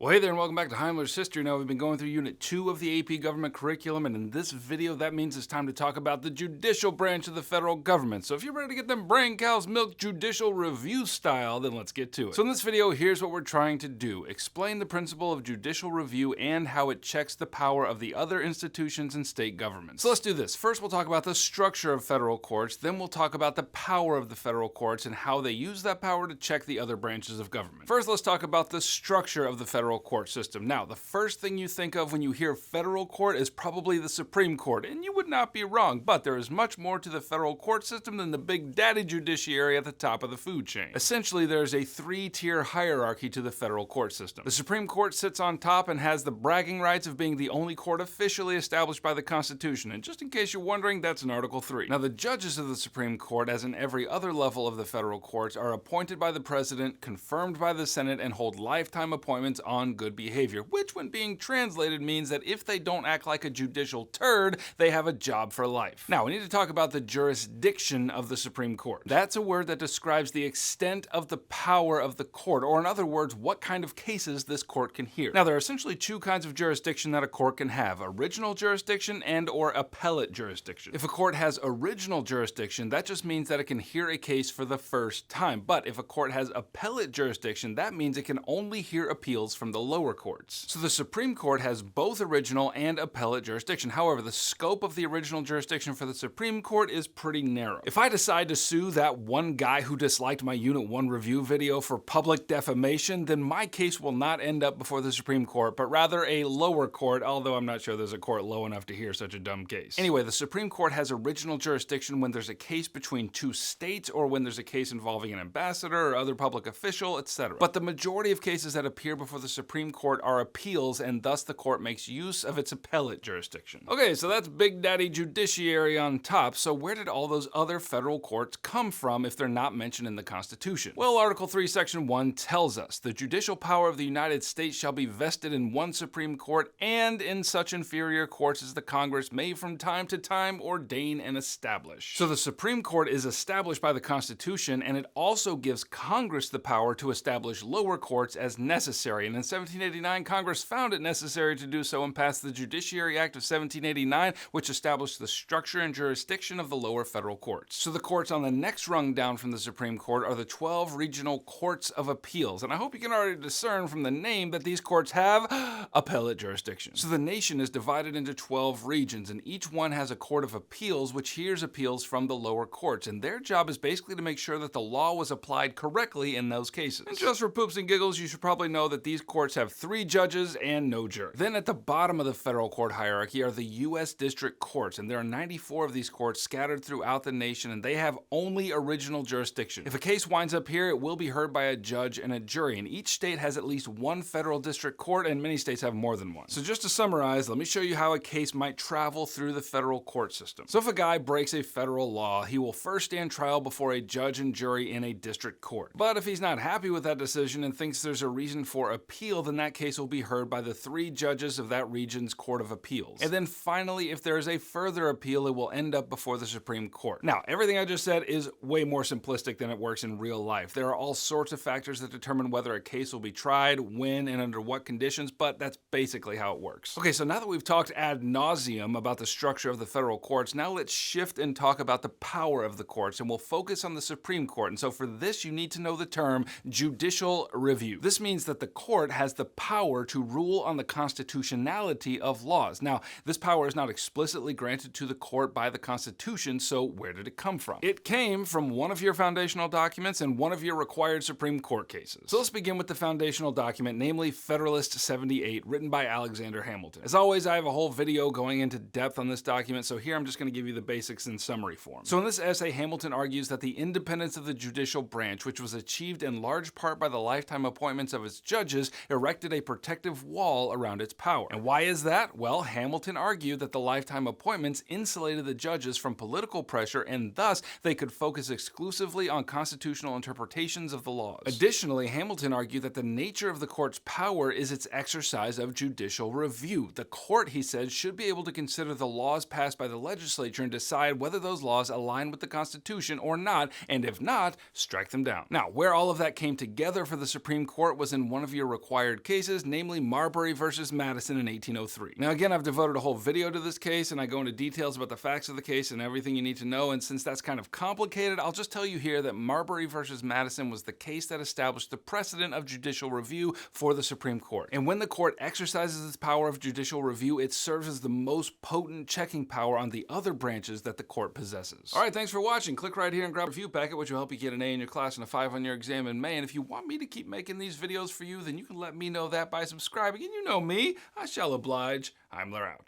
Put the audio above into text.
Well, hey there, and welcome back to Heimler's History. Now, we've been going through Unit 2 of the AP Government Curriculum, and in this video, that means it's time to talk about the judicial branch of the federal government. So if you're ready to get them brain cows milk judicial review style, then let's get to it. So in this video, here's what we're trying to do. Explain the principle of judicial review and how it checks the power of the other institutions and state governments. So let's do this. First, we'll talk about the structure of federal courts. Then we'll talk about the power of the federal courts and how they use that power to check the other branches of government. First, let's talk about the structure of the federal court system. Now, the first thing you think of when you hear federal court is probably the Supreme Court, and you would not be wrong, but there is much more to the federal court system than the big daddy judiciary at the top of the food chain. Essentially, there's a three-tier hierarchy to the federal court system. The Supreme Court sits on top and has the bragging rights of being the only court officially established by the Constitution, and just in case you're wondering, that's in Article 3. Now, the judges of the Supreme Court, as in every other level of the federal courts, are appointed by the President, confirmed by the Senate, and hold lifetime appointments on good behavior, which when being translated means that if they don't act like a judicial turd, they have a job for life. Now, we need to talk about the jurisdiction of the Supreme Court. That's a word that describes the extent of the power of the court, or in other words, what kind of cases this court can hear. Now, there are essentially two kinds of jurisdiction that a court can have: original jurisdiction and or appellate jurisdiction. If a court has original jurisdiction, that just means that it can hear a case for the first time. But if a court has appellate jurisdiction, that means it can only hear appeals from the lower courts. So the Supreme Court has both original and appellate jurisdiction. However, the scope of the original jurisdiction for the Supreme Court is pretty narrow. If I decide to sue that one guy who disliked my Unit 1 review video for public defamation, then my case will not end up before the Supreme Court, but rather a lower court, although I'm not sure there's a court low enough to hear such a dumb case. Anyway, the Supreme Court has original jurisdiction when there's a case between two states or when there's a case involving an ambassador or other public official, etc. But the majority of cases that appear before the Supreme Court are appeals, and thus the court makes use of its appellate jurisdiction. Okay, so that's Big Daddy Judiciary on top. So where did all those other federal courts come from if they're not mentioned in the Constitution? Well, Article 3, Section 1 tells us, "The judicial power of the United States shall be vested in one Supreme Court and in such inferior courts as the Congress may from time to time ordain and establish." So the Supreme Court is established by the Constitution, and it also gives Congress the power to establish lower courts as necessary. And in 1789, Congress found it necessary to do so and passed the Judiciary Act of 1789, which established the structure and jurisdiction of the lower federal courts. So the courts on the next rung down from the Supreme Court are the 12 regional courts of appeals. And I hope you can already discern from the name that these courts have appellate jurisdiction. So the nation is divided into 12 regions, and each one has a court of appeals which hears appeals from the lower courts. And their job is basically to make sure that the law was applied correctly in those cases. And just for poops and giggles, you should probably know that these courts have 3 judges and no jury. Then at the bottom of the federal court hierarchy are the U.S. district courts, and there are 94 of these courts scattered throughout the nation, and they have only original jurisdiction. If a case winds up here, it will be heard by a judge and a jury, and each state has at least one federal district court, and many states have more than one. So just to summarize, let me show you how a case might travel through the federal court system. So if a guy breaks a federal law, he will first stand trial before a judge and jury in a district court. But if he's not happy with that decision and thinks there's a reason for appeal, then that case will be heard by the 3 judges of that region's court of appeals. And then finally, if there is a further appeal, it will end up before the Supreme Court. Now, everything I just said is way more simplistic than it works in real life. There are all sorts of factors that determine whether a case will be tried, when, and under what conditions, but that's basically how it works. Okay, so now that we've talked ad nauseum about the structure of the federal courts, now let's shift and talk about the power of the courts, and we'll focus on the Supreme Court. And so for this, you need to know the term judicial review. This means that the court has the power to rule on the constitutionality of laws. Now, this power is not explicitly granted to the court by the Constitution, so where did it come from? It came from one of your foundational documents and one of your required Supreme Court cases. So let's begin with the foundational document, namely Federalist 78, written by Alexander Hamilton. As always, I have a whole video going into depth on this document, so here I'm just going to give you the basics in summary form. So in this essay, Hamilton argues that the independence of the judicial branch, which was achieved in large part by the lifetime appointments of its judges, erected a protective wall around its power. And why is that? Well, Hamilton argued that the lifetime appointments insulated the judges from political pressure, and thus they could focus exclusively on constitutional interpretations of the laws. Additionally, Hamilton argued that the nature of the court's power is its exercise of judicial review. The court, he said, should be able to consider the laws passed by the legislature and decide whether those laws align with the Constitution or not, and if not, strike them down. Now, where all of that came together for the Supreme Court was in one of your required required cases, namely Marbury versus Madison in 1803. Now again, I've devoted a whole video to this case and I go into details about the facts of the case and everything you need to know, and since that's kind of complicated, I'll just tell you here that Marbury versus Madison was the case that established the precedent of judicial review for the Supreme Court. And when the court exercises its power of judicial review, it serves as the most potent checking power on the other branches that the court possesses. Alright, thanks for watching. Click right here and grab a review packet, which will help you get an A in your class and a 5 on your exam in May. And if you want me to keep making these videos for you, then you can let me know that by subscribing. And you know me, I shall oblige. HEIMLER out.